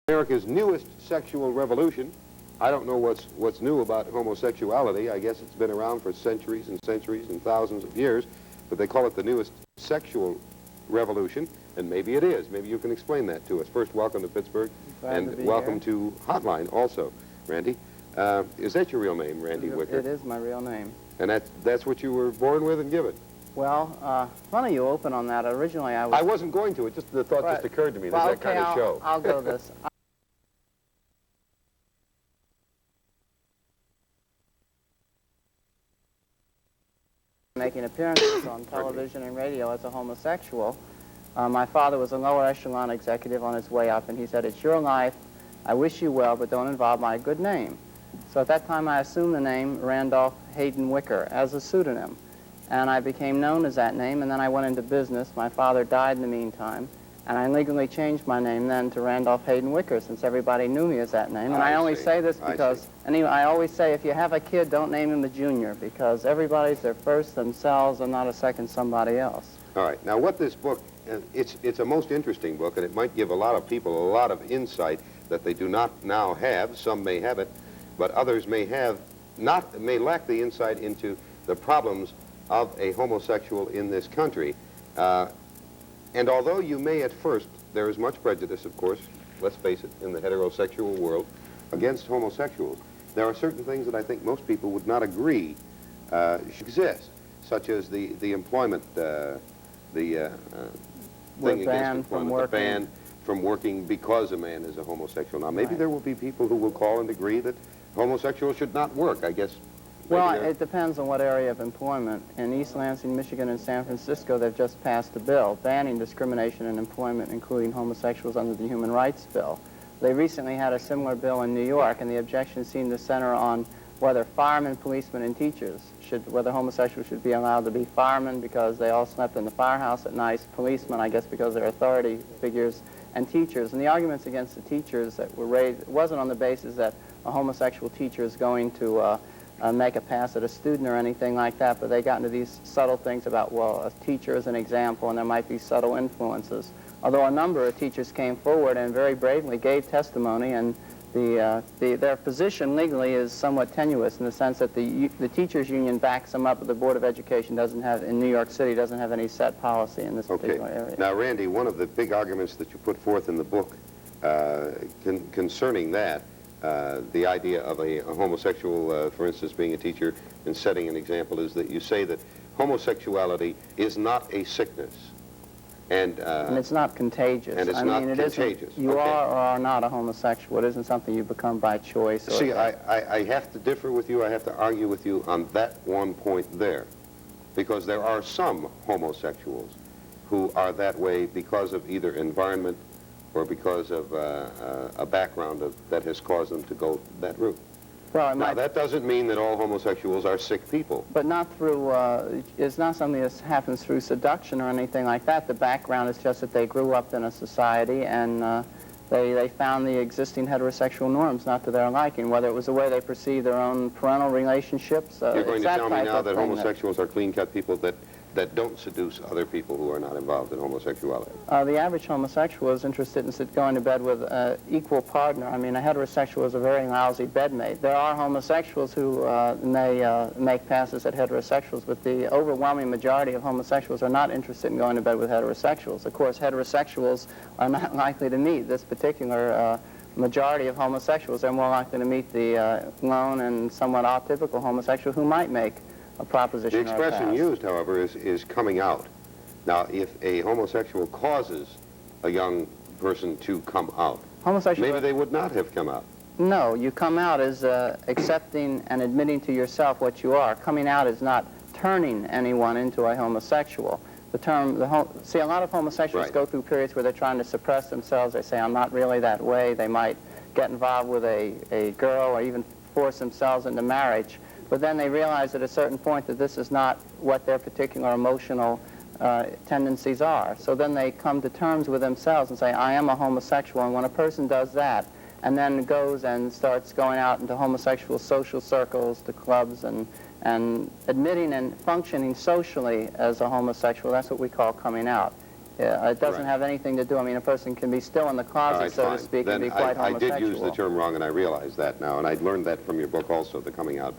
America's newest sexual revolution. I don't know what's new about homosexuality. I guess it's been around for centuries and centuries and thousands of years, but they call it the newest sexual revolution, and maybe it is. Maybe you can explain that to us. First, welcome to Pittsburgh, and welcome to Hotline also, Randy. Is that your real name, Randy Wicker? It is my real name. And that's what you were born with and given? Well, funny you open on that. Originally, I wasn't going to. It just the thought just occurred to me. Well, There's that kind of show. I'll go this. Making appearances on television and radio as a homosexual. My father was a lower echelon executive on his way up, and he said, "It's your life. I wish you well, but don't involve my good name." So at that time, I assumed the name Randolfe Hayden Wicker as a pseudonym, and I became known as that name, and then I went into business. My father died in the meantime, and I legally changed my name then to Randolfe Hayden Wicker, since everybody knew me as that name. And I only say this because, I always say, if you have a kid, don't name him a junior, because everybody's their first themselves and not a second somebody else. All right. Now, what this book, it's a most interesting book, and it might give a lot of people a lot of insight that they do not now have. Some may have it, but others may may lack the insight into the problems of a homosexual in this country. And although you may at first, there is much prejudice, of course, let's face it, in the heterosexual world against homosexuals, there are certain things that I think most people would not agree should exist, such as the employment, thing against employment, the ban from working because a man is a homosexual. Now, maybe there will be people who will call and agree that homosexuals should not work, I guess. Well, it depends on what area of employment. In East Lansing, Michigan, and San Francisco, they've just passed a bill banning discrimination in employment, including homosexuals, under the Human Rights Bill. They recently had a similar bill in New York, and the objections seem to center on whether firemen, policemen, and teachers whether homosexuals should be allowed to be firemen because they all slept in the firehouse at night, policemen, I guess, because they're authority figures, and teachers. And the arguments against the teachers that were raised, it wasn't on the basis that a homosexual teacher is going to make a pass at a student or anything like that, but they got into these subtle things about, well, a teacher is an example, and there might be subtle influences. Although a number of teachers came forward and very bravely gave testimony, and their position legally is somewhat tenuous in the sense that the teachers union backs them up, but the Board of Education doesn't have, in New York City, doesn't have any set policy in this particular area. Now, Randy, one of the big arguments that you put forth in the book concerning that, the idea of a homosexual, for instance, being a teacher and setting an example, is that you say that homosexuality is not a sickness. And it's not contagious. And it's not contagious. You are or are not a homosexual. It isn't something you become by choice. See, I have to differ with you. I have to argue with you on that one point there. Because there are some homosexuals who are that way because of either environment or because of a background that has caused them to go that route. Well, now, that doesn't mean that all homosexuals are sick people. But not through, it's not something that happens through seduction or anything like that. The background is just that they grew up in a society and they found the existing heterosexual norms not to their liking, whether it was the way they perceive their own parental relationships. You're going to tell me now that homosexuals are clean-cut people that don't seduce other people who are not involved in homosexuality? The average homosexual is interested in going to bed with an equal partner. I mean, a heterosexual is a very lousy bedmate. There are homosexuals who may make passes at heterosexuals, but the overwhelming majority of homosexuals are not interested in going to bed with heterosexuals. Of course, heterosexuals are not likely to meet this particular majority of homosexuals. They're more likely to meet the lone and somewhat atypical homosexual who might make a proposition. The expression used, however, is coming out. Now, if a homosexual causes a young person to come out, maybe they would not have come out. No, you come out as accepting and admitting to yourself what you are. Coming out is not turning anyone into a homosexual. See, a lot of homosexuals go through periods where they're trying to suppress themselves. They say, I'm not really that way. They might get involved with a girl or even force themselves into marriage. But then they realize at a certain point that this is not what their particular emotional tendencies are. So then they come to terms with themselves and say, I am a homosexual. And when a person does that and then goes and starts going out into homosexual social circles, to clubs, and admitting and functioning socially as a homosexual, that's what we call coming out. It doesn't Right. have anything to do, I mean, a person can be still in the All closet, right, so fine. to speak, Then and be quite I homosexual. did use the term wrong, and I realize that now, and I learned that from your book also, the coming out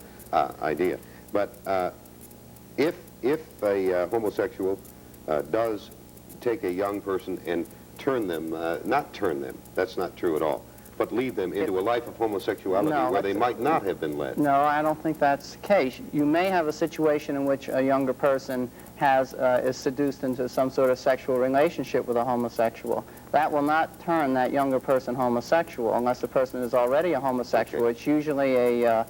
idea. But if a homosexual does take a young person and turn them, not turn them, that's not true at all, but lead them into a life of homosexuality No, where they might not have been led. No, I don't think that's the case. You may have a situation in which a younger person is seduced into some sort of sexual relationship with a homosexual. That will not turn that younger person homosexual unless the person is already a homosexual. Okay. It's usually a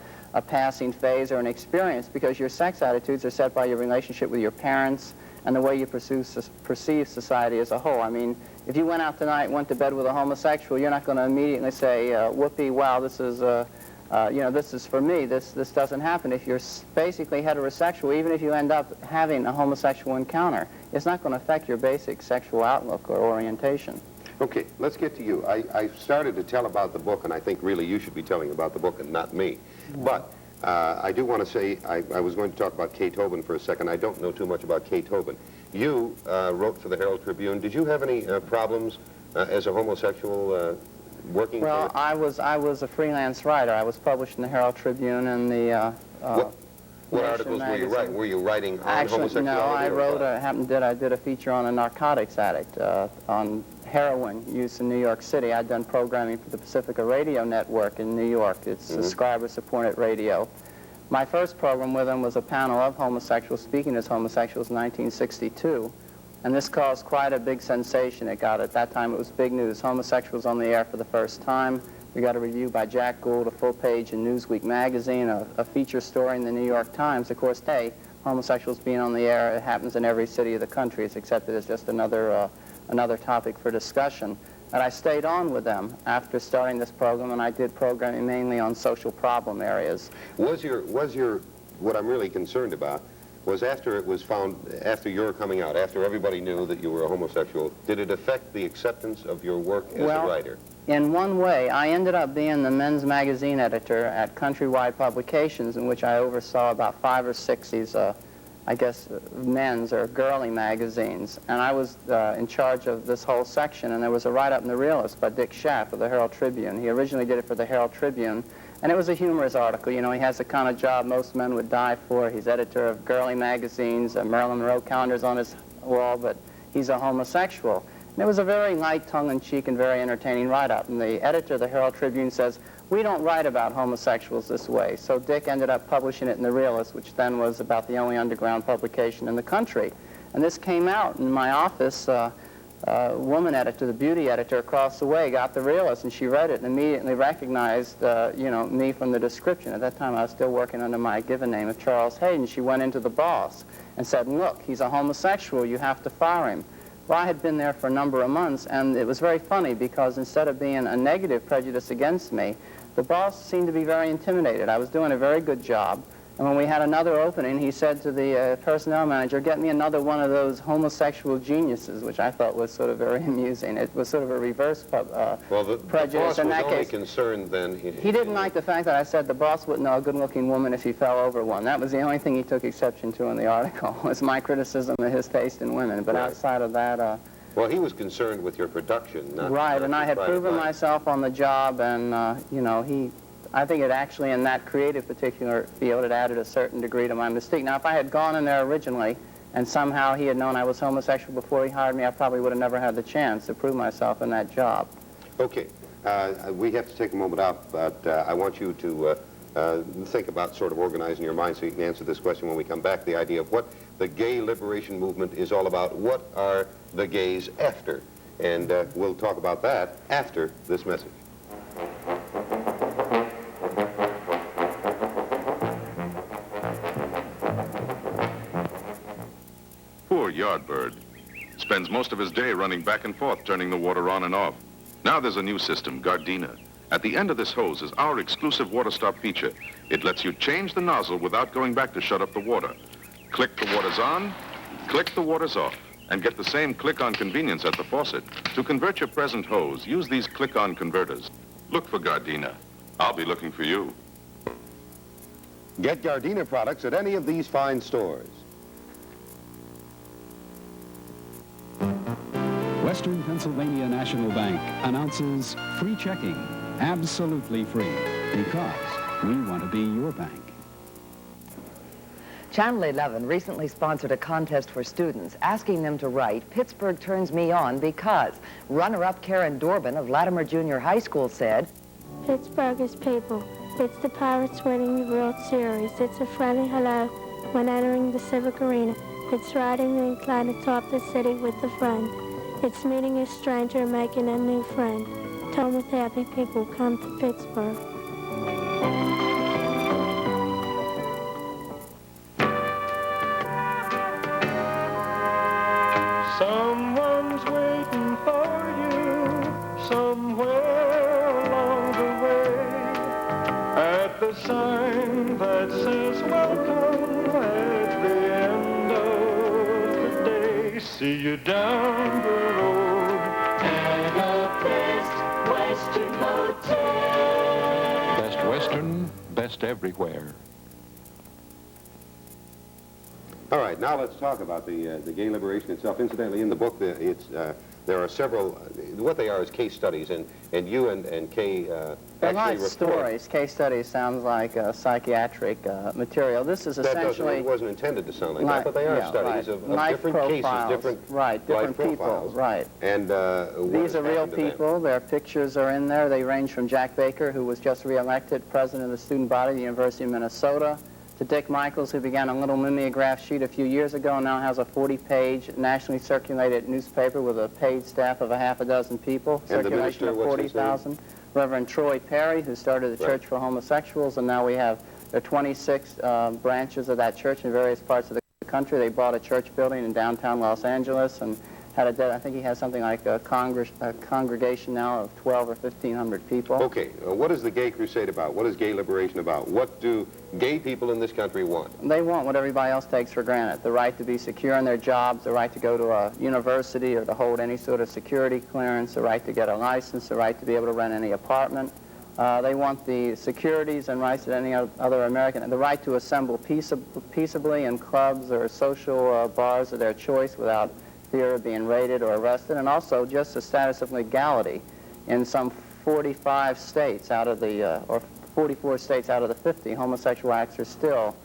passing phase or an experience because your sex attitudes are set by your relationship with your parents and the way you perceive society as a whole. I mean, if you went out tonight and went to bed with a homosexual, you're not going to immediately say, whoopee, wow, this is, this is for me. This doesn't happen. If you're basically heterosexual, even if you end up having a homosexual encounter, it's not going to affect your basic sexual outlook or orientation. Okay, let's get to you. I started to tell about the book, and I think really you should be telling about the book and not me. But I do want to say, I was going to talk about Kay Tobin for a second. I don't know too much about Kay Tobin. You wrote for the Herald Tribune. Did you have any problems as a homosexual working Well, for it? I was a freelance writer. I was published in the Herald Tribune and the What Nation articles were you magazine. writing? Were you writing on Actually, homosexuality? no, I or wrote, what? I did a feature on a narcotics addict, on heroin use in New York City. I'd done programming for the Pacifica Radio Network in New York. It's subscriber-supported radio. My first program with them was a panel of homosexuals speaking as homosexuals in 1962. And this caused quite a big sensation. At that time, it was big news. Homosexuals on the air for the first time. We got a review by Jack Gould, a full page in Newsweek magazine, a feature story in the New York Times. Of course, hey, homosexuals being on the air, it happens in every city of the country. It's accepted as just another topic for discussion. And I stayed on with them after starting this program, and I did programming mainly on social problem areas. Was your, what I'm really concerned about, was after it was found, after your coming out, after everybody knew that you were a homosexual, did it affect the acceptance of your work as a writer? In one way, I ended up being the men's magazine editor at Countrywide Publications, in which I oversaw about 5 or 6 these, I guess, men's or girly magazines. And I was in charge of this whole section, and there was a write-up in the Realist by Dick Schaff of the Herald Tribune. He originally did it for the Herald Tribune, and it was a humorous article. You know, he has the kind of job most men would die for. He's editor of girly magazines, Marilyn Monroe calendars on his wall, but he's a homosexual. And it was a very light, tongue-in-cheek, and very entertaining write-up. And the editor of the Herald Tribune says, we don't write about homosexuals this way. So Dick ended up publishing it in the Realist, which then was about the only underground publication in the country. And this came out in my office. Woman editor, the beauty editor across the way, got the Realist, and she read it and immediately recognized, me from the description. At that time, I was still working under my given name of Charles Hayden. She went into the boss and said, look, he's a homosexual. You have to fire him. Well, I had been there for a number of months, and it was very funny because instead of being a negative prejudice against me, the boss seemed to be very intimidated. I was doing a very good job. And when we had another opening, he said to the personnel manager, get me another one of those homosexual geniuses, which I thought was sort of very amusing. It was sort of a reverse prejudice. The boss in was that only case. concerned then... He didn't like the fact that I said the boss wouldn't know a good-looking woman if he fell over one. That was the only thing he took exception to in the article, was my criticism of his taste in women. But outside of that... Well, he was concerned with your production, not... Right, and I had private proven life. myself on the job, and, I think it actually, in that creative particular field, it added a certain degree to my mystique. Now, if I had gone in there originally, and somehow he had known I was homosexual before he hired me, I probably would have never had the chance to prove myself in that job. Okay. We have to take a moment out, but I want you to think about sort of organizing your mind so you can answer this question when we come back, the idea of what the gay liberation movement is all about. What are the gays after? And we'll talk about that after this message. Poor Yardbird spends most of his day running back and forth, turning the water on and off. Now there's a new system, Gardena. At the end of this hose is our exclusive water stop feature. It lets you change the nozzle without going back to shut up the water. Click the water's on, click the water's off, and get the same click-on convenience at the faucet. To convert your present hose, use these click-on converters. Look for Gardena. I'll be looking for you. Get Gardena products at any of these fine stores. Western Pennsylvania National Bank announces free checking, absolutely free, because we want to be your bank. Channel 11 recently sponsored a contest for students, asking them to write, "Pittsburgh turns me on because." Runner-up Karen Dorbin of Latimer Junior High School said, "Pittsburgh is people. It's the Pirates winning the World Series. It's a friendly hello when entering the Civic Arena. It's riding the incline atop the city with a friend. It's meeting a stranger and making a new friend. Told with happy people come to Pittsburgh." Someone's waiting for you somewhere along the way, at the sign that says welcome at the end of the day. See you down the road at a Best Western Hotel. Best Western, best everywhere. All right, now let's talk about the gay liberation itself. Incidentally, in the book, there are several, what they are is case studies, and you and Kay They're actually like report. stories. Case studies sounds like psychiatric material. This is essentially... It wasn't intended to sound like that, but they are studies of different profiles, cases, different people, profiles. right. And these are real people. Their pictures are in there. They range from Jack Baker, who was just reelected president of the student body at the University of Minnesota, to Dick Michaels, who began a little mimeograph sheet a few years ago and now has a 40-page nationally circulated newspaper with a paid staff of a half a dozen people. And Circulation the minister, of what's his name? 40,000. Reverend Troy Perry, who started the Church for Homosexuals, and now there are 26 branches of that church in various parts of the country. They bought a church building in downtown Los Angeles and had I think he has something like a congregation now of 12 or 1,500 people. Okay, what is the gay crusade about? What is gay liberation about? What do gay people in this country want? They want what everybody else takes for granted: the right to be secure in their jobs, the right to go to a university or to hold any sort of security clearance, the right to get a license, the right to be able to rent any apartment. They want the securities and rights that any other American, and the right to assemble peaceably in clubs or social bars of their choice without fear of being raided or arrested, and also just the status of legality in some 45 states out of the, or 44 states out of the 50, homosexual acts are still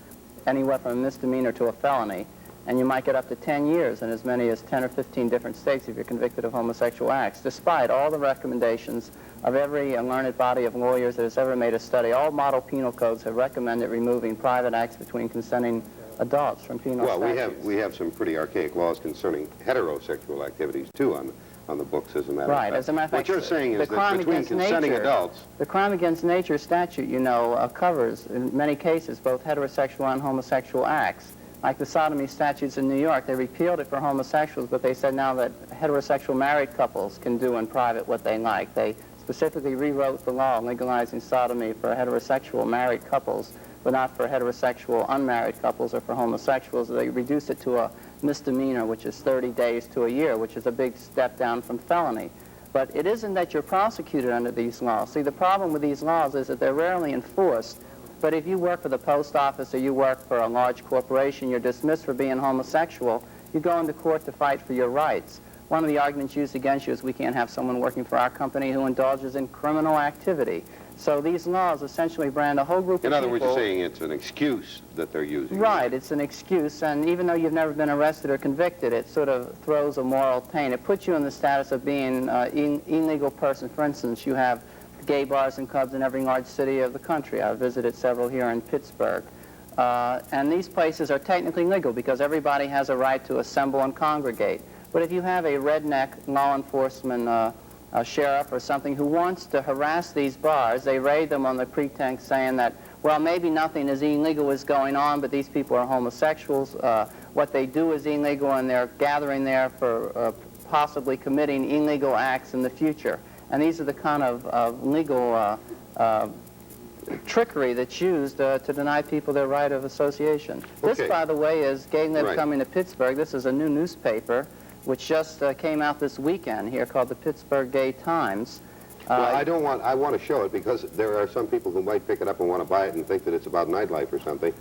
anywhere from a misdemeanor to a felony, and you might get up to 10 years in as many as 10 or 15 different states if you're convicted of homosexual acts, despite all the recommendations of every learned body of lawyers that has ever made a study. All model penal codes have recommended removing private acts between consenting adults from penal statutes. Well, we have some pretty archaic laws concerning heterosexual activities, too, on the books, as a matter of fact. Right, as a matter of fact, what you're saying is the that between consenting adults... The crime against nature statute, you know, covers, in many cases, both heterosexual and homosexual acts. Like the sodomy statutes in New York, they repealed it for homosexuals, but they said now that heterosexual married couples can do in private what they like. They specifically rewrote the law legalizing sodomy for heterosexual married couples, but not for heterosexual unmarried couples or for homosexuals. They reduced it to a misdemeanor, which is 30 days to a year, which is a big step down from felony. But it isn't that you're prosecuted under these laws. See, the problem with these laws is that they're rarely enforced. But if you work for the post office or you work for a large corporation, you're dismissed for being homosexual, you go into court to fight for your rights. One of the arguments used against you is we can't have someone working for our company who indulges in criminal activity. So these laws essentially brand a whole group of people... In other words, you're saying it's an excuse that they're using. Right, it's an excuse, and even though you've never been arrested or convicted, it sort of throws a moral taint. It puts you in the status of being an illegal person. For instance, you have gay bars and clubs in every large city of the country. I've visited several here in Pittsburgh. And these places are technically legal because everybody has a right to assemble and congregate. But if you have a redneck law enforcement a sheriff or something who wants to harass these bars, they raid them on the pretext saying that, well, maybe nothing is illegal is going on, but these people are homosexuals. What they do is illegal, and they're gathering there for possibly committing illegal acts in the future. And these are the kind of legal trickery that's used to deny people their right of association. Okay. This, by the way, is Gay Lib Right. Coming to Pittsburgh. This is a new newspaper which just came out this weekend here, called the Pittsburgh Gay Times. Well, I want to show it because there are some people who might pick it up and want to buy it and think that it's about nightlife or something.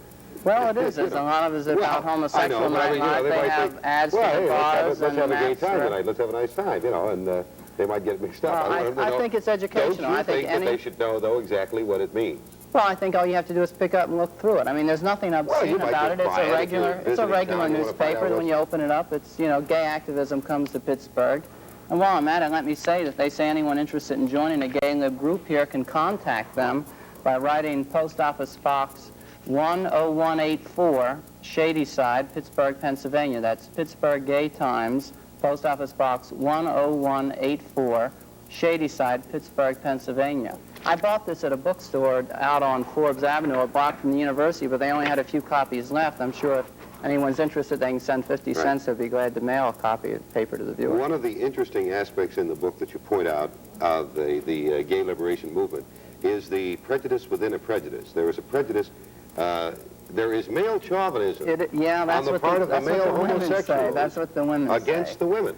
Well, it is. A lot of it is about homosexual but night. they They might have think, ads well, for the hey, bars let's have a gay and time that's, tonight. Let's have a nice time, and they might get mixed up. Well, I think it's educational. Don't you I think that they should know, though, exactly what it means? Well, I think all you have to do is pick up and look through it. I mean, there's nothing obscene about it. It's a regular newspaper. When you open it up, it's, gay activism comes to Pittsburgh. And while I'm at it, let me say that they say anyone interested in joining a gay lib group here can contact them by writing Post Office Box 10184, Shadyside, Pittsburgh, Pennsylvania. That's Pittsburgh Gay Times, Post Office Box 10184, Shadyside, Pittsburgh, Pennsylvania. I bought this at a bookstore out on Forbes Avenue, a block from the university, but they only had a few copies left. I'm sure if anyone's interested, they can send 50 cents. They'd be glad to mail a copy of the paper to the viewer. One of the interesting aspects in the book that you point out of the gay liberation movement is the prejudice within a prejudice. There is a prejudice. There is male chauvinism that's on the part of the male homosexuals. That's what the women against the women.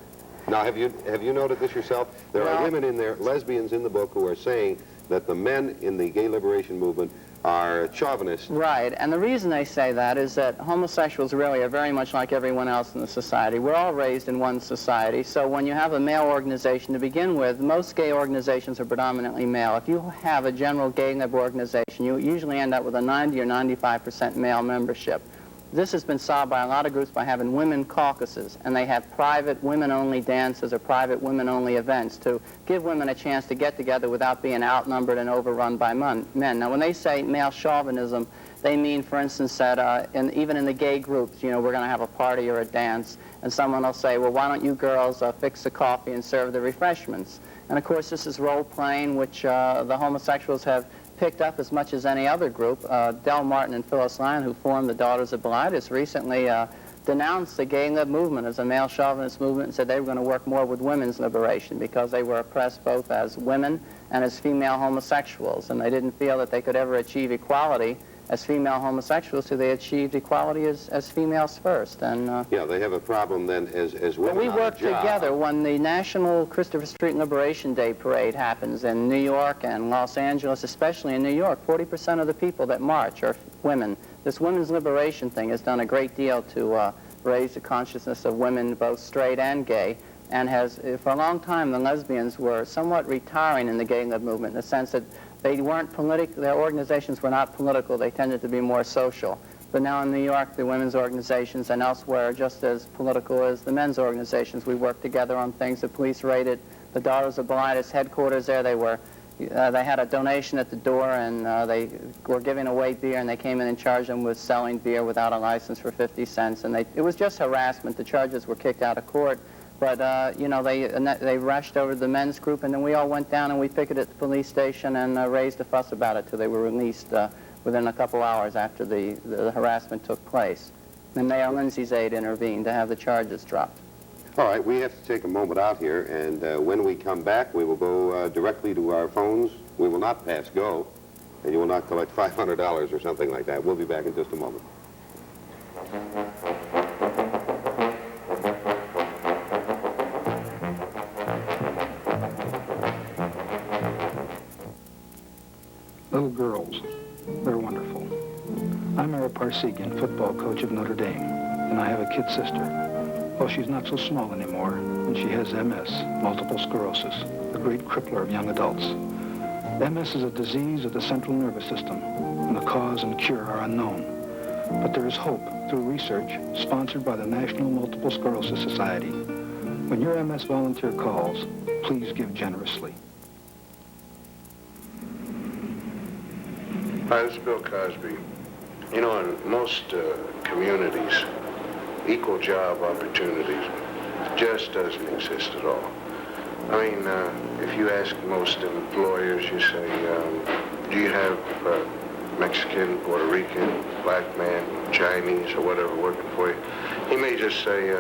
Now, have you noted this yourself? There are women in there, lesbians in the book, who are saying that the men in the gay liberation movement are chauvinists. Right, and the reason they say that is that homosexuals really are very much like everyone else in the society. We're all raised in one society, so when you have a male organization to begin with, most gay organizations are predominantly male. If you have a general gay lib organization, you usually end up with a 90 or 95% male membership. This has been solved by a lot of groups by having women caucuses, and they have private women-only dances or private women-only events to give women a chance to get together without being outnumbered and overrun by men. Now, when they say male chauvinism, they mean, for instance, that even in the gay groups, we're going to have a party or a dance, and someone will say, well, why don't you girls fix the coffee and serve the refreshments? And, of course, this is role-playing, which the homosexuals have picked up as much as any other group. Del Martin and Phyllis Lyon, who formed the Daughters of Bilitis, recently denounced the gay lib movement as a male chauvinist movement and said they were going to work more with women's liberation because they were oppressed both as women and as female homosexuals, and they didn't feel that they could ever achieve equality as female homosexuals, so they achieved equality as females first. And they have a problem then as women. But we work together. When the National Christopher Street Liberation Day parade happens in New York and Los Angeles, especially in New York, 40% of the people that march are women. This women's liberation thing has done a great deal to raise the consciousness of women, both straight and gay, and has, for a long time, the lesbians were somewhat retiring in the gay lib movement in the sense that they weren't political, their organizations were not political, they tended to be more social. But now in New York, the women's organizations and elsewhere are just as political as the men's organizations. We work together on things. The police raided the Daughters of Bilitis headquarters there. They had a donation at the door, and they were giving away beer, and they came in and charged them with selling beer without a license for 50 cents. And it was just harassment. The charges were kicked out of court. But, they rushed over to the men's group, and then we all went down and we picketed at the police station and raised a fuss about it till they were released within a couple hours after the harassment took place. And Mayor Lindsay's aide intervened to have the charges dropped. All right, we have to take a moment out here, and when we come back, we will go directly to our phones. We will not pass go, and you will not collect $500 or something like that. We'll be back in just a moment. Little girls, they're wonderful. I'm Ara Parsegian, football coach of Notre Dame, and I have a kid sister. Well, she's not so small anymore, and she has MS, multiple sclerosis, the great crippler of young adults. MS is a disease of the central nervous system, and the cause and cure are unknown. But there is hope through research sponsored by the National Multiple Sclerosis Society. When your MS volunteer calls, please give generously. Hi, this is Bill Cosby. You know, in most communities, equal job opportunities just doesn't exist at all. I mean, if you ask most employers, you say, do you have Mexican, Puerto Rican, black man, Chinese, or whatever working for you? He may just say,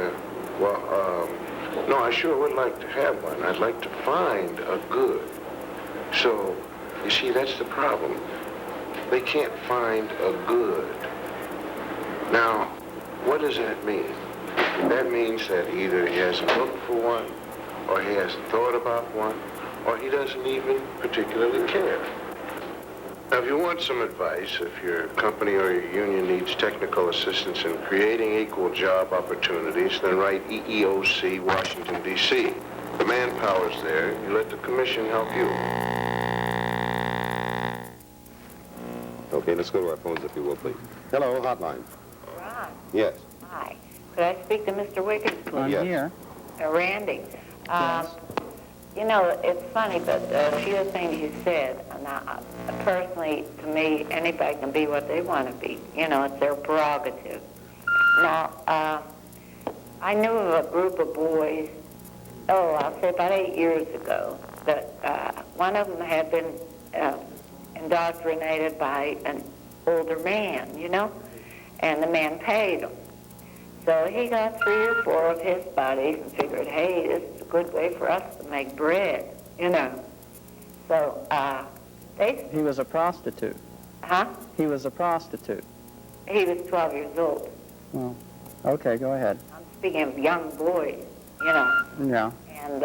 no, I sure would like to have one. I'd like to find a good. So, you see, that's the problem. They can't find a good. Now, what does that mean? That means that either he hasn't looked for one, or he hasn't thought about one, or he doesn't even particularly care. Now, if you want some advice, if your company or your union needs technical assistance in creating equal job opportunities, then write EEOC, Washington, D.C. The manpower's there. You let the commission help you. Okay, let's go to our phones, if you will, please. Hello, Hotline. Ron. Yes. Hi. Could I speak to Mr. Wicker, please? I'm Yes. here. Randy. Yes. You know, it's funny, but a few things you said, and personally, to me, anybody can be what they want to be. You know, it's their prerogative. Now, I knew of a group of boys, I'll say about 8 years ago, that one of them had been indoctrinated by an older man, you know, and the man paid him. So he got 3 or 4 of his buddies and figured, hey, this is a good way for us to make bread, you know. So He was a prostitute. Huh? He was a prostitute. He was 12 years old. Well, okay, go ahead. I'm speaking of young boys, you know. Yeah. And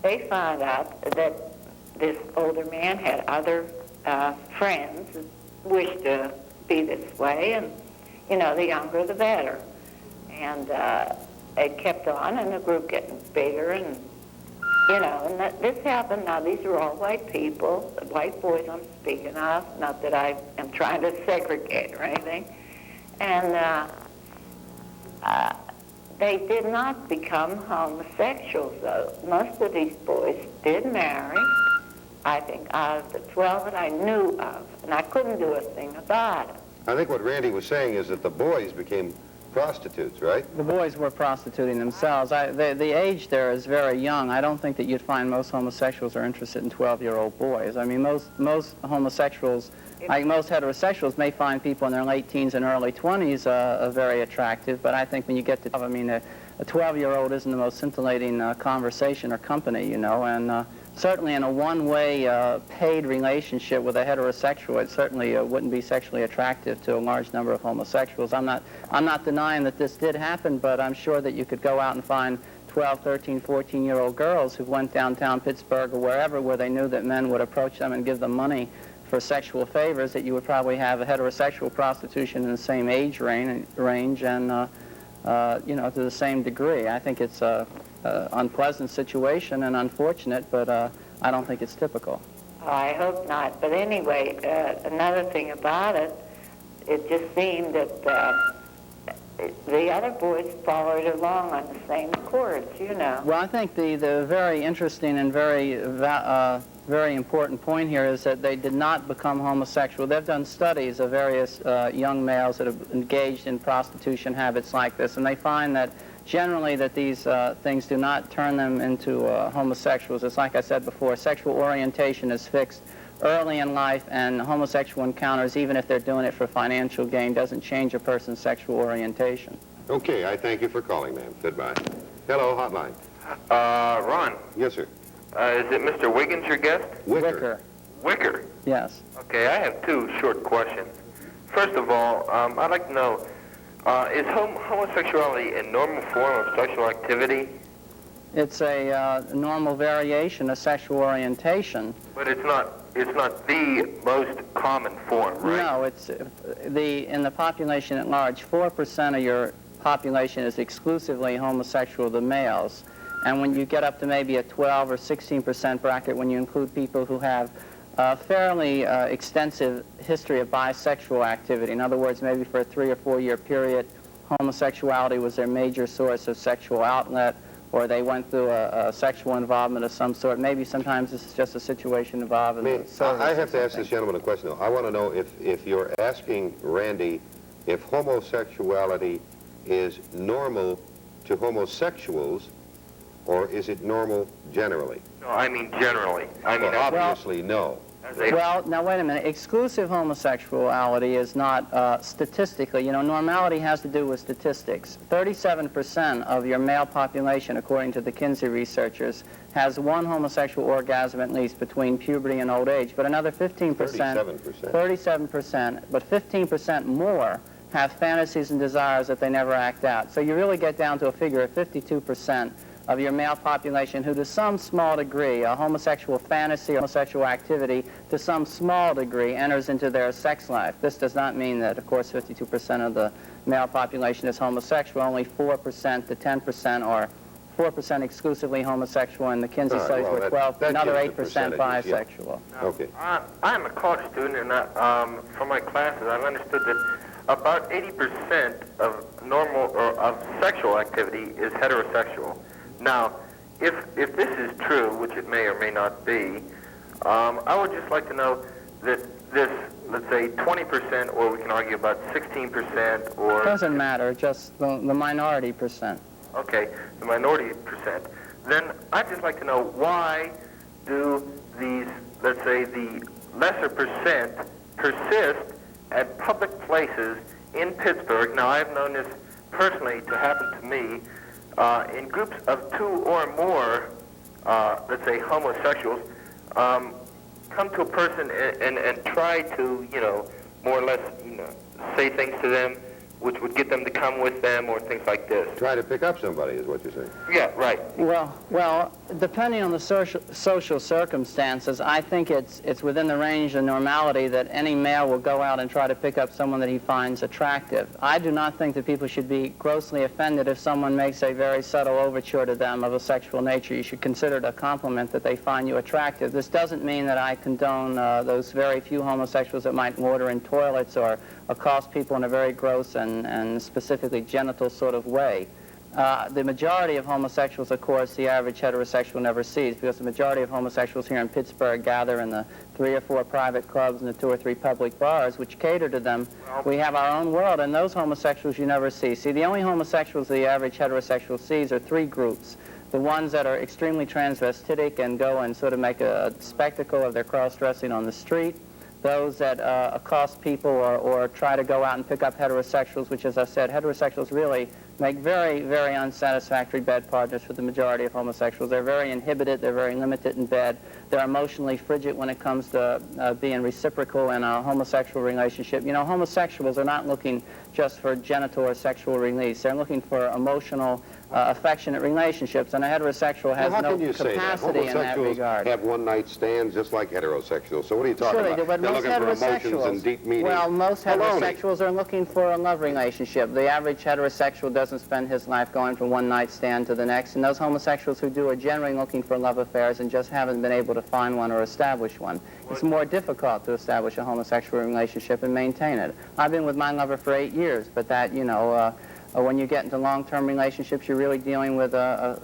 they found out that this older man had other friends who wished to be this way, and, you know, the younger the better. And it kept on, and the group getting bigger, and, you know, and this happened. Now, these are all white people, the white boys I'm speaking of, not that I am trying to segregate or anything. And they did not become homosexuals, though. Most of these boys did marry, I think, out of the 12 that I knew of, and I couldn't do a thing about it. I think what Randy was saying is that the boys became prostitutes, right? The boys were prostituting themselves. The age there is very young. I don't think that you'd find most homosexuals are interested in 12-year-old boys. I mean, most homosexuals, like most heterosexuals, may find people in their late teens and early 20s very attractive, but I think when you get to, I mean, a 12-year-old isn't the most scintillating conversation or company, you know, and certainly in a one-way paid relationship with a heterosexual, it certainly wouldn't be sexually attractive to a large number of homosexuals. I'm not denying that this did happen, but I'm sure that you could go out and find 12, 13, 14-year-old girls who went downtown Pittsburgh or wherever where they knew that men would approach them and give them money for sexual favors, that you would probably have a heterosexual prostitution in the same age range and, you know, to the same degree. I think it's unpleasant situation and unfortunate, but I don't think it's typical. Oh, I hope not. But anyway, another thing about it, it just seemed that the other boys followed along on the same accords, you know. Well, I think the very interesting and very important point here is that they did not become homosexual. They've done studies of various young males that have engaged in prostitution habits like this, and they find that generally that these things do not turn them into homosexuals. It's like I said before, sexual orientation is fixed early in life, and homosexual encounters, even if they're doing it for financial gain, doesn't change a person's sexual orientation. Okay, I thank you for calling, ma'am. Goodbye. Hello, Hotline. Ron. Yes, sir. Is it Mr. Wiggins, your guest? Wicker. Wicker? Yes. Okay, I have 2 short questions. First of all, I'd like to know, is homosexuality a normal form of sexual activity? It's a normal variation of sexual orientation. But it's not the most common form, right? No, it's in the population at large, 4% of your population is exclusively homosexual, the males. And when you get up to maybe a 12 or 16% bracket, when you include people who have a fairly extensive history of bisexual activity, in other words, maybe for a 3 or 4 year period, homosexuality was their major source of sexual outlet, or they went through a sexual involvement of some sort. Maybe sometimes this is just a situation involving I have to ask this gentleman a question, though. I want to know if you're asking Randy if homosexuality is normal to homosexuals, or is it normal generally? No, I mean generally. I mean, well, obviously, no. Well, now wait a minute. Exclusive homosexuality is not statistically. You know, normality has to do with statistics. 37% of your male population, according to the Kinsey researchers, has one homosexual orgasm at least between puberty and old age. But another 15%, 37%, but 15% more have fantasies and desires that they never act out. So you really get down to a figure of 52% of your male population who to some small degree, a homosexual fantasy or homosexual activity to some small degree enters into their sex life. This does not mean that, of course, 52% of the male population is homosexual. Only 4% to 10% are 4% exclusively homosexual, and McKinsey studies were 12, another 8% bisexual. Yeah. Okay. I'm a college student, and from my classes, I've understood that about 80% of normal or of sexual activity is heterosexual. Now, if this is true, which it may or may not be, I would just like to know that this, let's say, 20%, or we can argue about 16%, or... It doesn't matter, just the minority percent. Okay, the minority percent. Then I'd just like to know, why do these, let's say, the lesser percent persist at public places in Pittsburgh? Now, I've known this personally to happen to me in groups of 2 or more, let's say, homosexuals, come to a person and try to, more or less, say things to them which would get them to come with them, or things like this. Try to pick up somebody is what you're saying. Yeah, right. Well, depending on the social circumstances, I think it's within the range of normality that any male will go out and try to pick up someone that he finds attractive. I do not think that people should be grossly offended if someone makes a very subtle overture to them of a sexual nature. You should consider it a compliment that they find you attractive. This doesn't mean that I condone those very few homosexuals that might water in toilets or accost people in a very gross and specifically genital sort of way. The majority of homosexuals, of course, the average heterosexual never sees, because the majority of homosexuals here in Pittsburgh gather in the 3 or 4 private clubs and the 2 or 3 public bars, which cater to them. We have our own world, and those homosexuals you never see. See, the only homosexuals the average heterosexual sees are 3 groups. The ones that are extremely transvestitic and go and sort of make a spectacle of their cross-dressing on the street. Those that accost people or try to go out and pick up heterosexuals, which, as I said, heterosexuals really make very, very unsatisfactory bed partners for the majority of homosexuals. They're very inhibited. They're very limited in bed. They're emotionally frigid when it comes to being reciprocal in a homosexual relationship. Homosexuals are not looking just for genital or sexual release. They're looking for emotional, affectionate relationships, and a heterosexual has no capacity in that regard. Homosexuals have one-night stands just like heterosexuals. So what are you talking about? But They're most looking for emotions and deep meaning. Well, most heterosexuals are looking for a love relationship. The average heterosexual doesn't spend his life going from one night stand to the next, and those homosexuals who do are generally looking for love affairs and just haven't been able to find one or establish one. It's more difficult to establish a homosexual relationship and maintain it. I've been with my lover for 8 years, but that, when you get into long-term relationships, you're really dealing with a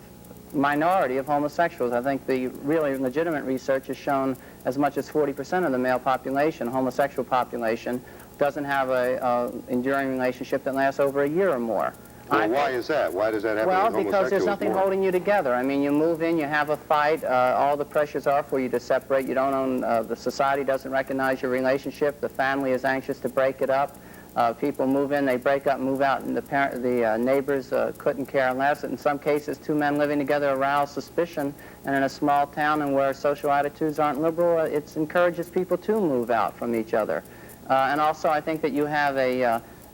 minority of homosexuals. I think the really legitimate research has shown as much as 40% of the male population, homosexual population, doesn't have an enduring relationship that lasts over a year or more. Well, why is that? Why does that happen with homosexuals? Well, because there's nothing holding you together. I mean, you move in, you have a fight, all the pressures are for you to separate. You don't own, the society doesn't recognize your relationship. The family is anxious to break it up. People move in, they break up, move out, and the neighbors couldn't care less. In some cases, 2 men living together arouse suspicion, and in a small town and where social attitudes aren't liberal, it encourages people to move out from each other. And also, I think that you have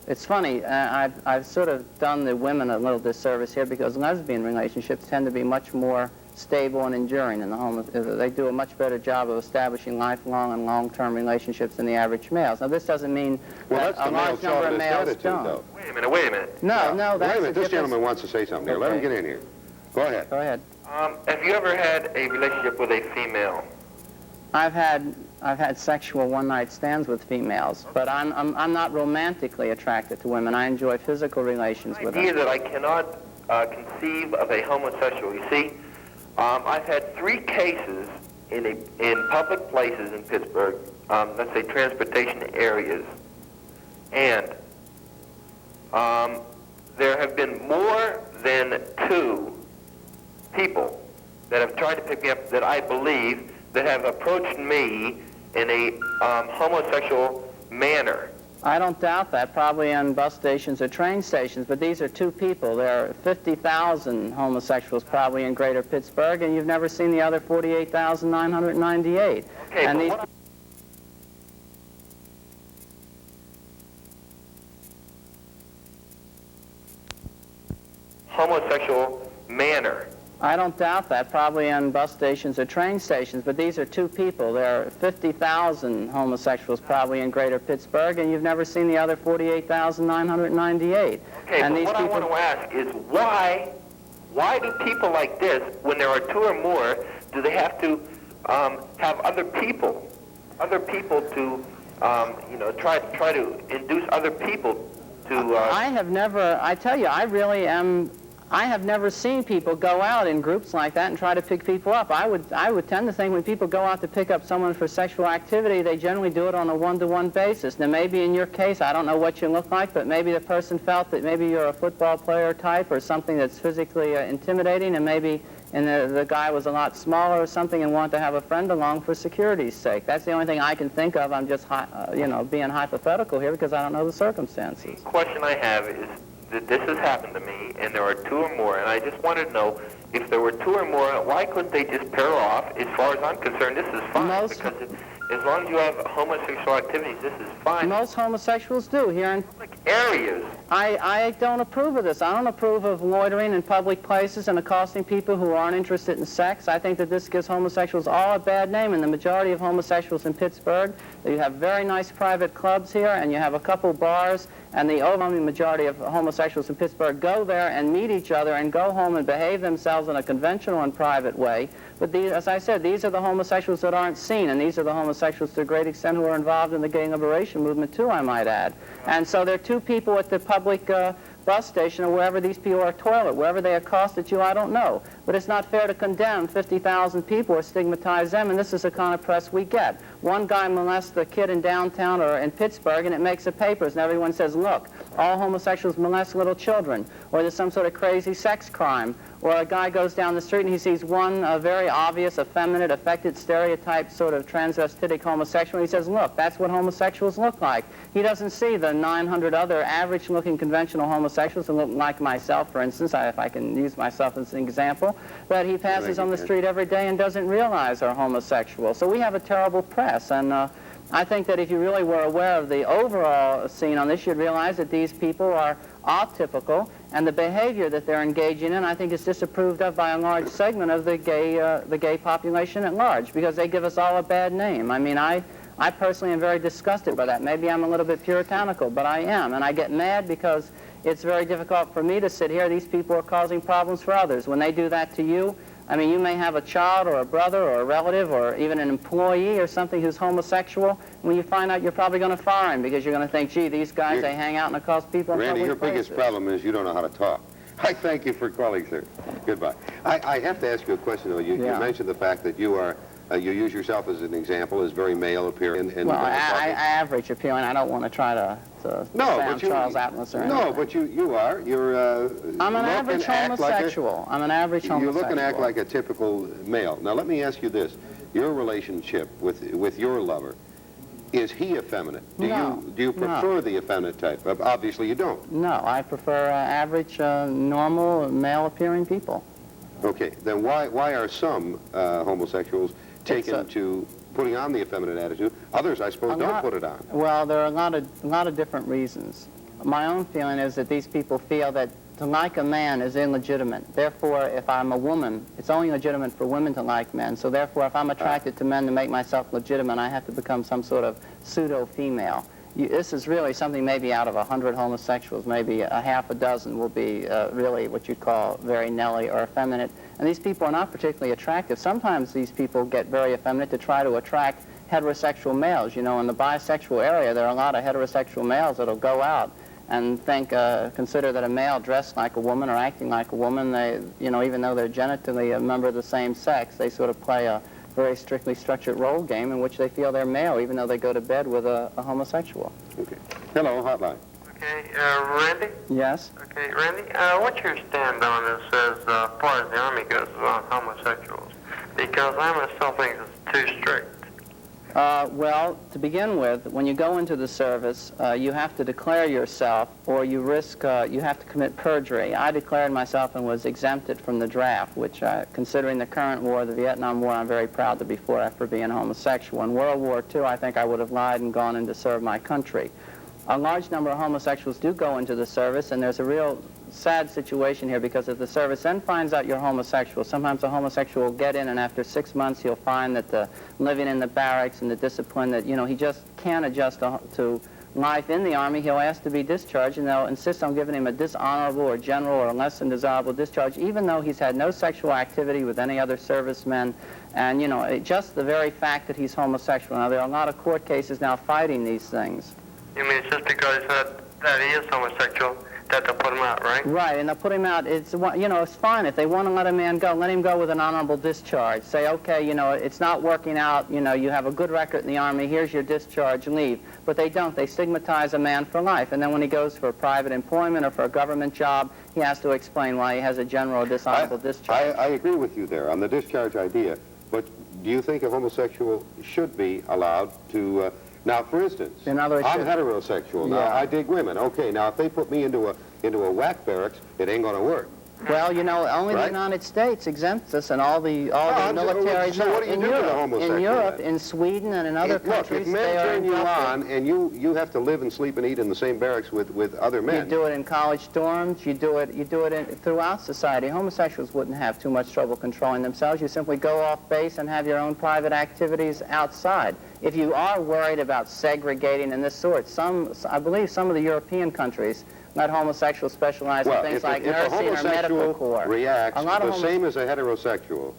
it's funny, I've sort of done the women a little disservice here, because lesbian relationships tend to be much more stable and enduring in the home. They do a much better job of establishing lifelong and long-term relationships than the average males. Now, this doesn't mean that a large number of males don't. Wait a minute. No, that's wait a minute, this gentleman wants to say something here. Let him get in here. Go ahead. Go ahead. Have you ever had a relationship with a female? I've had sexual one-night stands with females, but I'm not romantically attracted to women. I enjoy physical relations with them. The idea that I cannot conceive of a homosexual. You see, I've had 3 cases in public places in Pittsburgh, let's say transportation areas, and there have been more than 2 people that have tried to pick me up that I believe that have approached me in a homosexual manner. I don't doubt that, probably on bus stations or train stations, but these are 2 people. There are 50,000 homosexuals probably in greater Pittsburgh, and you've never seen the other 48,998. Okay, and these homosexual manner. I don't doubt that, probably on bus stations or train stations, but these are two people. There are 50,000 homosexuals probably in greater Pittsburgh, and you've never seen the other 48,998. Okay, and but these what people... I want to ask is why do people like this, when there are two or more, do they have to have other people to, try to induce other people to... I have never, I tell you, I have never seen people go out in groups like that and try to pick people up. I would tend to think when people go out to pick up someone for sexual activity, they generally do it on a one-to-one basis. Now, maybe in your case, I don't know what you look like, but maybe the person felt that maybe you're a football player type or something that's physically intimidating, and maybe the guy was a lot smaller or something and wanted to have a friend along for security's sake. That's the only thing I can think of. I'm just, being hypothetical here because I don't know the circumstances. The question I have is that this has happened to me, and there are two or more, and I just wanted to know if there were two or more, why couldn't they just pair off? As far as I'm concerned, this is fine, because as long as you have homosexual activities, this is fine. Most homosexuals do here in public areas. I don't approve of this. I don't approve of loitering in public places and accosting people who aren't interested in sex. I think that this gives homosexuals all a bad name, and the majority of homosexuals in Pittsburgh, you have very nice private clubs here, and you have a couple bars, and the overwhelming majority of homosexuals in Pittsburgh go there and meet each other and go home and behave themselves in a conventional and private way. But these, as I said, these are the homosexuals that aren't seen, and these are the homosexuals to a great extent who are involved in the gay liberation movement too, I might add. And so there are two people at the public bus station or wherever these people are toilet, wherever they accosted you, I don't know. But it's not fair to condemn 50,000 people or stigmatize them, and this is the kind of press we get. One guy molests a kid in downtown or in Pittsburgh, and it makes the papers, and everyone says, look, all homosexuals molest little children, or there's some sort of crazy sex crime. Or a guy goes down the street and he sees one very obvious, effeminate, affected, stereotype sort of transvestitic homosexual, and he says, look, that's what homosexuals look like. He doesn't see the 900 other average-looking conventional homosexuals who look like myself, for instance, if I can use myself as an example, that he passes on the street every day and doesn't realize are homosexual. So we have a terrible press, and I think that if you really were aware of the overall scene on this, you'd realize that these people are atypical, and the behavior that they're engaging in, I think, is disapproved of by a large segment of the gay population at large, because they give us all a bad name. I mean, I personally am very disgusted by that. Maybe I'm a little bit puritanical, but I am, and I get mad because it's very difficult for me to sit here. These people are causing problems for others. When they do that to you, I mean, you may have a child or a brother or a relative or even an employee or something who's homosexual. When you find out, you're probably going to fire him because you're going to think, gee, these guys, they hang out and accost people in Randy, public your places. biggest problem is you don't know how to talk. I thank you for calling, sir. Goodbye. I have to ask you a question, though. You mentioned the fact that you are, you use yourself as an example, as very male appearing. Well, I average appearing. I don't want to try to sound Charles Atlas or anything. No, but you are. You're. I'm an average homosexual. I'm an average homosexual. You look and act like a typical male. Now, let me ask you this. Your relationship with your lover, is he effeminate? Do you prefer the effeminate type? Obviously, you don't. No, I prefer average, normal, male-appearing people. Okay, then why are some homosexuals taken to putting on the effeminate attitude? Others, I suppose, don't put it on. Well, there are a lot of different reasons. My own feeling is that these people feel that to like a man is illegitimate. Therefore, if I'm a woman, it's only legitimate for women to like men. So therefore, if I'm attracted to men to make myself legitimate, I have to become some sort of pseudo-female. This is really something maybe out of 100 homosexuals, maybe a half a dozen will be really what you call very Nelly or effeminate. And these people are not particularly attractive. Sometimes these people get very effeminate to try to attract heterosexual males. You know, in the bisexual area, there are a lot of heterosexual males that'll go out and consider that a male dressed like a woman or acting like a woman, they, you know, even though they're genitally a member of the same sex, they sort of play a very strictly structured role game in which they feel they're male, even though they go to bed with a homosexual. Okay. Hello, Hotline. Okay, Randy? Yes? Okay, Randy, what's your stand on this as far as the Army goes on homosexuals? Because I myself think it's too strict. Well, to begin with, when you go into the service, you have to declare yourself, or you risk, you have to commit perjury. I declared myself and was exempted from the draft, which, considering the current war, the Vietnam War, I'm very proud to be for after being homosexual. In World War II, I think I would have lied and gone in to serve my country. A large number of homosexuals do go into the service, and there's a real sad situation here, because if the service then finds out you're homosexual, sometimes a homosexual will get in, and after 6 months he'll find that the living in the barracks and the discipline, that, you know, he just can't adjust to life in the Army. He'll ask to be discharged, and they'll insist on giving him a dishonorable or general or less than desirable discharge, even though he's had no sexual activity with any other servicemen. And, you know, just the very fact that he's homosexual. Now, there are a lot of court cases now fighting these things. You mean it's just because that he is homosexual that they'll put him out, right? Right, and they'll put him out. It's, you know, it's fine. If they want to let a man go, let him go with an honorable discharge. Say, okay, you know, it's not working out. You know, you have a good record in the Army. Here's your discharge. Leave. But they don't. They stigmatize a man for life. And then when he goes for private employment or for a government job, he has to explain why he has a general or dishonorable discharge. I agree with you there on the discharge idea. But do you think a homosexual should be allowed to... now, for instance, I'm heterosexual. Now, I dig women. Okay, now, if they put me into a whack barracks, it ain't going to work. Well, you know, only the United States exempts us, and all the military. So what do you do to the homosexual? In Europe, in Sweden, and in other countries, look, if men turn you on, and you have to live and sleep and eat in the same barracks with other men. You do it in college dorms. You do it throughout society. Homosexuals wouldn't have too much trouble controlling themselves. You simply go off base and have your own private activities outside. If you are worried about segregating and this sort, I believe some of the European countries let homosexuals specialize in things like nursing or medical corps. Reacts the same as a heterosexual,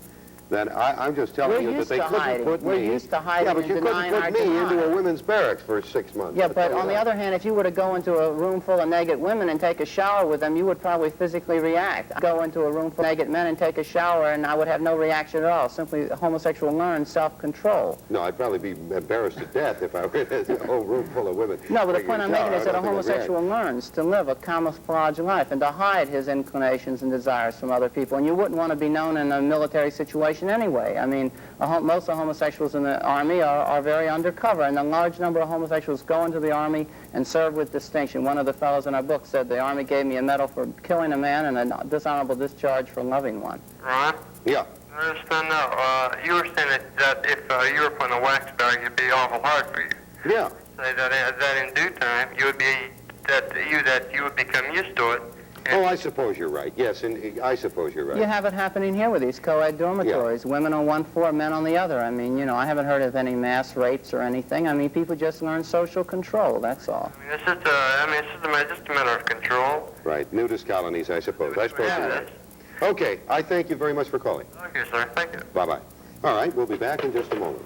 then I'm just telling you that they couldn't put me... We're used to hiding but you couldn't put me into a women's barracks for 6 months. Yeah, but on the other hand, if you were to go into a room full of naked women and take a shower with them, you would probably physically react. I'd go into a room full of naked men and take a shower, and I would have no reaction at all. Simply, a homosexual learns self-control. No, I'd probably be embarrassed to death if I were in a whole room full of women. No, but the point I'm making is that a homosexual learns to live a camouflage life and to hide his inclinations and desires from other people. And you wouldn't want to be known in a military situation anyway. I mean, most of the homosexuals in the Army are very undercover, and a large number of homosexuals go into the Army and serve with distinction. One of the fellows in our book said the Army gave me a medal for killing a man and a dishonorable discharge for loving one. Right? Yeah. I understand now. You were saying that if you were put in a wax bag, it'd be awful hard for you. Yeah. Say that in due time, you would become used to it. Oh, I suppose you're right. Yes, I suppose you're right. You have it happening here with these co-ed dormitories. Yeah. Women on one floor, men on the other. I mean, you know, I haven't heard of any mass rapes or anything. I mean, people just learn social control, that's all. I mean, it's just a matter of control. Right. Nudist colonies, I suppose. I suppose you're right. Okay. I thank you very much for calling. Okay, sir. Thank you. Bye-bye. All right. We'll be back in just a moment.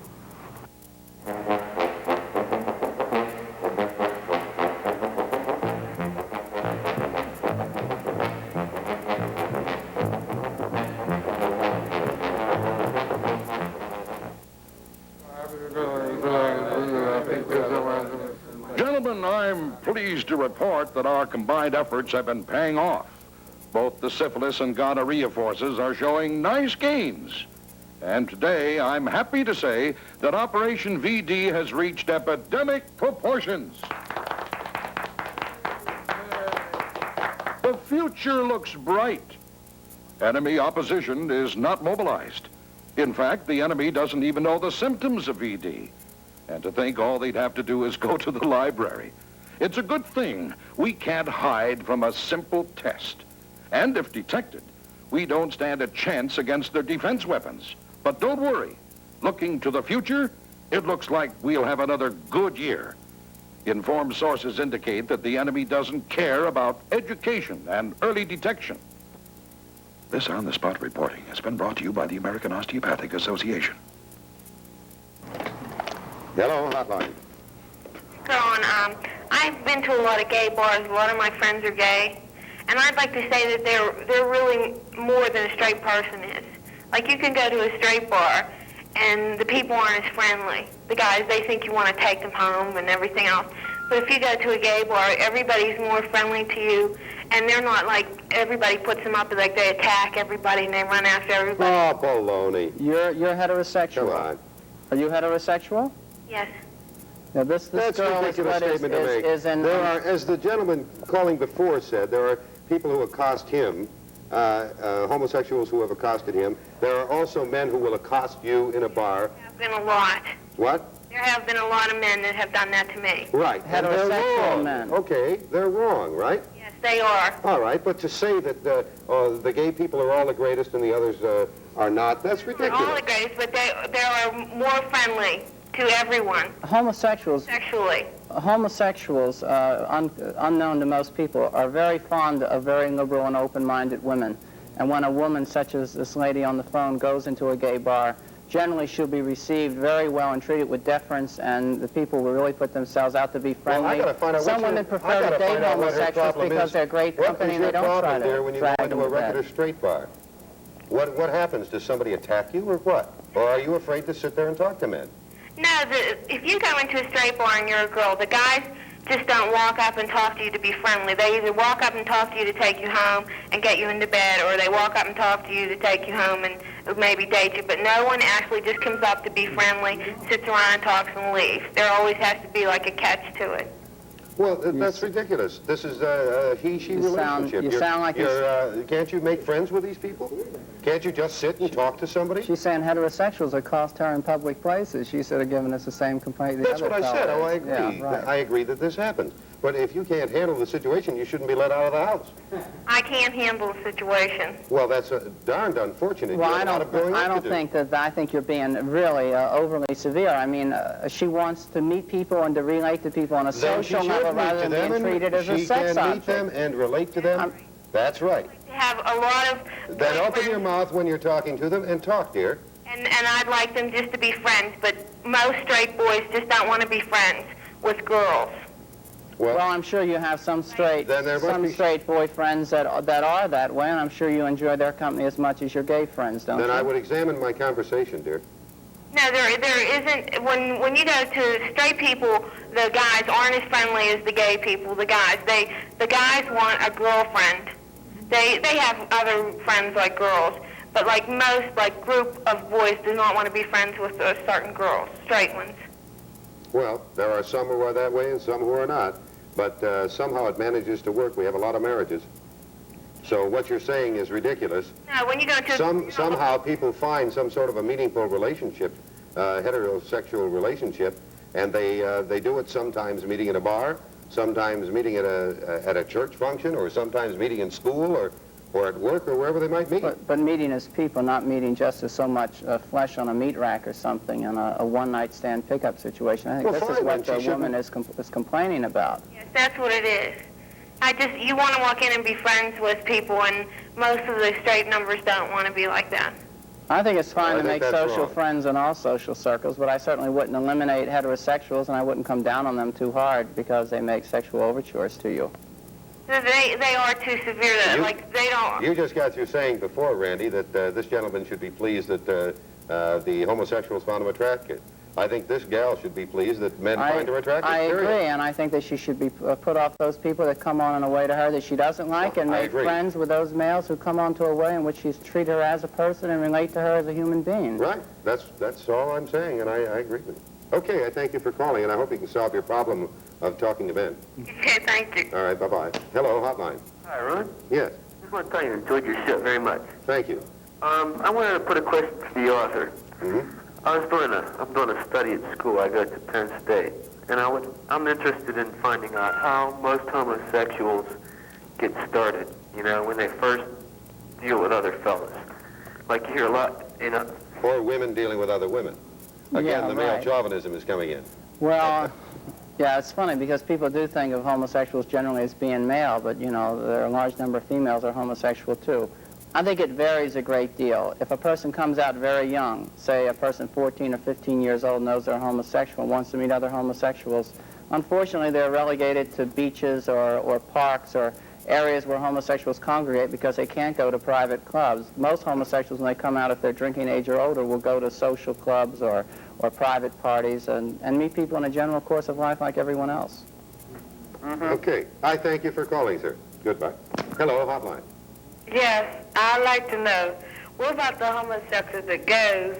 Gentlemen, I'm pleased to report that our combined efforts have been paying off. Both the syphilis and gonorrhea forces are showing nice gains. And today, I'm happy to say that Operation VD has reached epidemic proportions. The future looks bright. Enemy opposition is not mobilized. In fact, the enemy doesn't even know the symptoms of VD. And to think all they'd have to do is go to the library. It's a good thing we can't hide from a simple test. And if detected, we don't stand a chance against their defense weapons. But don't worry. Looking to the future, it looks like we'll have another good year. Informed sources indicate that the enemy doesn't care about education and early detection. This on-the-spot reporting has been brought to you by the American Osteopathic Association. Hello, Hotline. I've been to a lot of gay bars. A lot of my friends are gay. And I'd like to say that they're really more than a straight person is. Like, you can go to a straight bar, and the people aren't as friendly. The guys, they think you want to take them home and everything else. But if you go to a gay bar, everybody's more friendly to you, and they're not like everybody puts them up, like they attack everybody and they run after everybody. Oh, baloney. You're heterosexual. Come on. Are you heterosexual? Yes. Now, this That's girl a ridiculous statement to make. There are, as the gentleman calling before said, there are people who accost him, homosexuals who have accosted him. There are also men who will accost you in a bar. There have been a lot. What? There have been a lot of men that have done that to me. Right. Heterosexual men. Okay, they're wrong, right? Yes. they are. All right, but to say that the gay people are all the greatest and the others are not, that's They're ridiculous. all the greatest, but they are more friendly to everyone. Homosexuals, Sexually. Unknown to most people, are very fond of very liberal and open-minded women. And when a woman such as this lady on the phone goes into a gay bar, generally she'll be received very well and treated with deference, and the people will really put themselves out to be friendly. Well, I gotta find out Some women prefer to date homosexuals because they're great company and they don't try to there when you go drag into them a to bed. regular straight bar? What happens? Does somebody attack you or what? Or are you afraid to sit there and talk to men? No, if you go into a straight bar and you're a girl, the guys just don't walk up and talk to you to be friendly. They either walk up and talk to you to take you home and get you into bed, or they walk up and talk to you to take you home and maybe date you. But no one actually just comes up to be friendly, sits around and talks and leaves. There always has to be like a catch to it. Well, that's ridiculous. This is a he-she relationship. You sound like can't you make friends with these people? Can't you just sit and talk to somebody? She's saying heterosexuals accost her in public places. She should have given us the same complaint the That's other what I said. fellow. Oh, I agree. Yeah, right. I agree that this happens. But if you can't handle the situation, you shouldn't be let out of the house. I can't handle the situation. Well, that's darned unfortunate. Well, You I have a lot of growing up to do. I think you're being really overly severe. I mean, she wants to meet people and to relate to people on a Then she social should level meet rather to than them being and treated as a she sex can meet object. them and relate to them. That's right. To have a lot of Then open your mouth when you're talking to them and talk, dear. and I'd like them just to be friends, but most straight boys just don't want to be friends with girls. Well, I'm sure you have some straight boyfriends that are that way, and I'm sure you enjoy their company as much as your gay friends, don't you? Then I would examine my conversation, dear. No, there isn't. When you go to straight people, the guys aren't as friendly as the gay people. The guys want a girlfriend. They have other friends like girls, but like most group of boys do not want to be friends with certain girls, straight ones. Well, there are some who are that way and some who are not. But somehow it manages to work. We have a lot of marriages. So what you're saying is ridiculous. No, when you go to... Somehow people find some sort of a meaningful relationship, heterosexual relationship, and they do it sometimes meeting at a bar, sometimes meeting at a church function, or sometimes meeting in school, or at work, or wherever they might meet. But meeting as people, not meeting just as so much flesh on a meat rack or something in a one-night stand pickup situation. I think this is what the woman is complaining about. Yes, that's what it is. You want to walk in and be friends with people, and most of the straight numbers don't want to be like that. I think it's fine to make social friends in all social circles, but I certainly wouldn't eliminate heterosexuals, and I wouldn't come down on them too hard because they make sexual overtures to you. They are too severe. They don't... You just got through saying before, Randy, that this gentleman should be pleased that the homosexuals found him attractive. I think this gal should be pleased that men find her attractive. I agree, and I think that she should be put off those people that come on in a way to her that she doesn't like, and make friends with those males who come on to a way in which she's treat her as a person and relate to her as a human being. Right. That's all I'm saying, and I agree with you. Okay, I thank you for calling, and I hope you can solve your problem of talking to men. Okay, thank you. All right, bye-bye. Hello, Hotline. Hi, Ron. Yes. I just want to tell you I enjoyed your show very much. Thank you. I wanted to put a question to the author. Mm-hmm. I'm doing a study at school. I go to Penn State, and I'm interested in finding out how most homosexuals get started. You know, when they first deal with other fellas. Like you hear a lot, Or women dealing with other women. Again, the male chauvinism is coming in. Well, yeah, it's funny because people do think of homosexuals generally as being male, but, there are a large number of females that are homosexual, too. I think it varies a great deal. If a person comes out very young, say a person 14 or 15 years old knows they're homosexual and wants to meet other homosexuals, unfortunately they're relegated to beaches or parks or areas where homosexuals congregate because they can't go to private clubs. Most homosexuals, when they come out, if they're drinking age or older, will go to social clubs or private parties and meet people in a general course of life like everyone else. Mm-hmm. Okay. I thank you for calling, sir. Goodbye. Hello, Hotline. Yes, I'd like to know, what about the homosexual that goes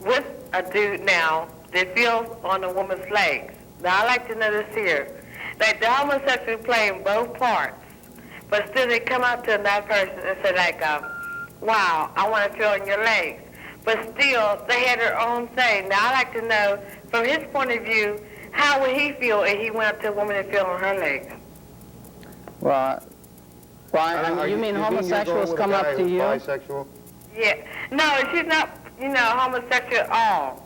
with a dude now that feels on a woman's legs? Now, I'd like to know this here. Like, the homosexual playing both parts, but still they come up to another person and say, wow, I want to feel on your legs. But still, they had their own thing. Now, I'd like to know, from his point of view, how would he feel if he went up to a woman and felt on her legs? Well, Well, you mean homosexuals come up to you? Bisexual? Yeah. No, she's not, homosexual at all.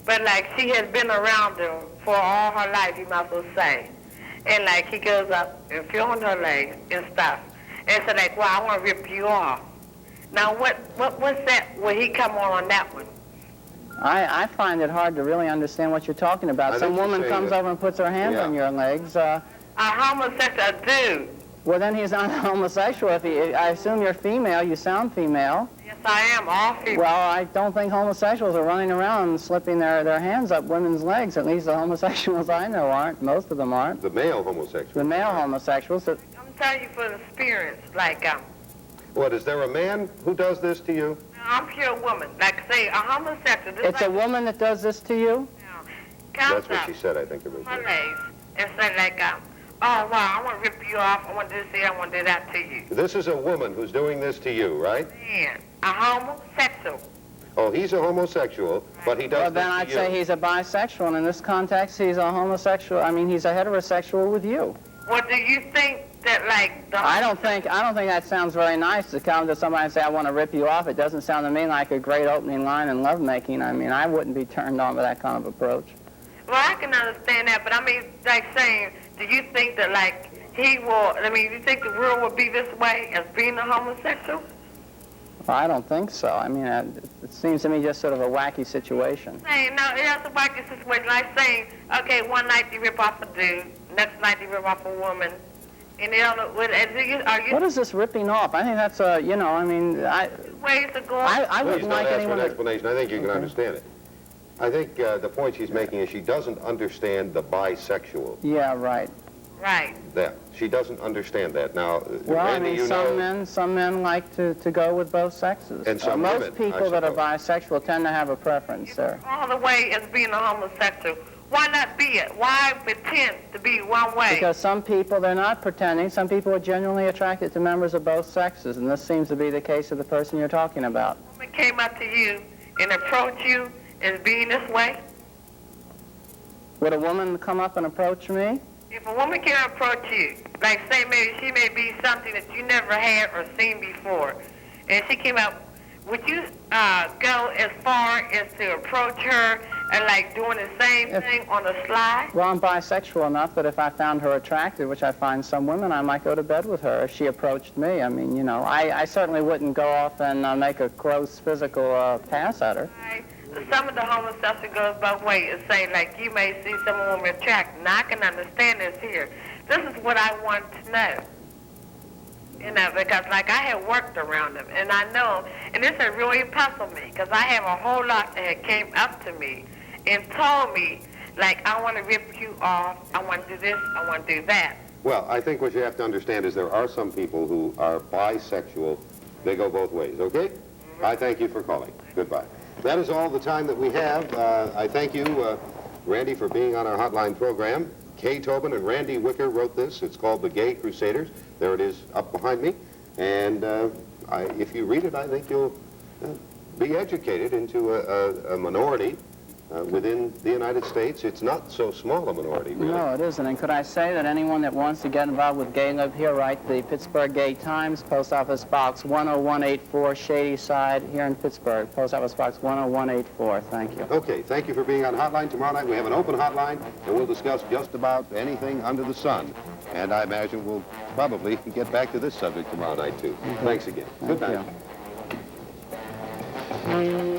But, like, she has been around him for all her life, you might as well say. And, like, he goes up and feels her legs and stuff. And so, like, well, I want to rip you off. Now, what's that, when he come on that one? I find it hard to really understand what you're talking about. Some woman comes over and puts her hand on your legs. A homosexual dude. Well, then he's not homosexual. I assume you're female. You sound female. Yes, I am, all female. Well, I don't think homosexuals are running around slipping their hands up women's legs. At least the homosexuals I know aren't. Most of them aren't. The male homosexuals. The male homosexuals. I'm telling you from experience, like, What, is there a man who does this to you? No, I'm pure woman. Like, say, a homosexual. It's a woman that does this to you? That's what she said, I think, originally. My legs. And say, like, oh, wow, I want to rip you off. I want to do this, I want to do that to you. This is a woman who's doing this to you, right? Man, a homosexual. Oh, he's a homosexual, but he does Well, then I'd say he's a bisexual, and in this context, he's a homosexual. I mean, he's a heterosexual with you. Well, do you think that, like, I don't think that sounds very nice to come to somebody and say, I want to rip you off. It doesn't sound to me like a great opening line in lovemaking. I mean, I wouldn't be turned on by that kind of approach. Well, I can understand that, but I mean, like saying, do you think that, like, he will, I mean, you think the world will be this way as being a homosexual? Well, I don't think so. I mean, it seems to me just sort of a wacky situation. Saying, no, it's a wacky situation. Like saying, okay, one night you rip off a dude, next night you rip off a woman, and they don't know, what is this ripping off? I think that's I mean, ways to go. I wouldn't like anyone for an explanation. I think you can understand it. I think the point she's making is she doesn't understand the bisexual. Yeah, right. Right. That. She doesn't understand that. Now, well, Randy, I mean, some men like to go with both sexes. And some most women, people that are bisexual tend to have a preference there. All the way as being a homosexual. Why not be it? Why pretend to be one way? Because some people, they're not pretending. Some people are genuinely attracted to members of both sexes, and this seems to be the case of the person you're talking about. If a woman came up to you and approached you as being this way? Would a woman come up and approach me? If a woman can approach you, like say maybe she may be something that you never had or seen before, and she came up, would you go as far as to approach her and like doing the same thing on the slide? Well, I'm bisexual enough that if I found her attractive, which I find some women, I might go to bed with her if she approached me. I mean, I certainly wouldn't go off and make a gross physical pass at her. Some of the homosexual goes both ways and say, like, you may see some woman attractive. Now, I can understand this here. This is what I want to know. Because, like, I have worked around them, and I know, and this has really puzzled me, because I have a whole lot that had came up to me and told me, like, I want to rip you off, I want to do this, I want to do that. Well, I think what you have to understand is there are some people who are bisexual. They go both ways, okay? Mm-hmm. I thank you for calling. Goodbye. That is all the time that we have. I thank you, Randy, for being on our hotline program. Kay Tobin and Randy Wicker wrote this. It's called The Gay Crusaders. There it is up behind me. And if you read it, I think you'll be educated into a minority within the United States. It's not so small a minority, really. No, it isn't. And could I say that anyone that wants to get involved with gay live here, write the Pittsburgh Gay Times, Post Office Box 10184, Shady Side, here in Pittsburgh. Post Office Box 10184. Thank you. Okay, thank you for being on Hotline. Tomorrow night we have an open hotline, and we'll discuss just about anything under the sun. And I imagine we'll probably get back to this subject tomorrow night, too. Thanks again. Good night. You.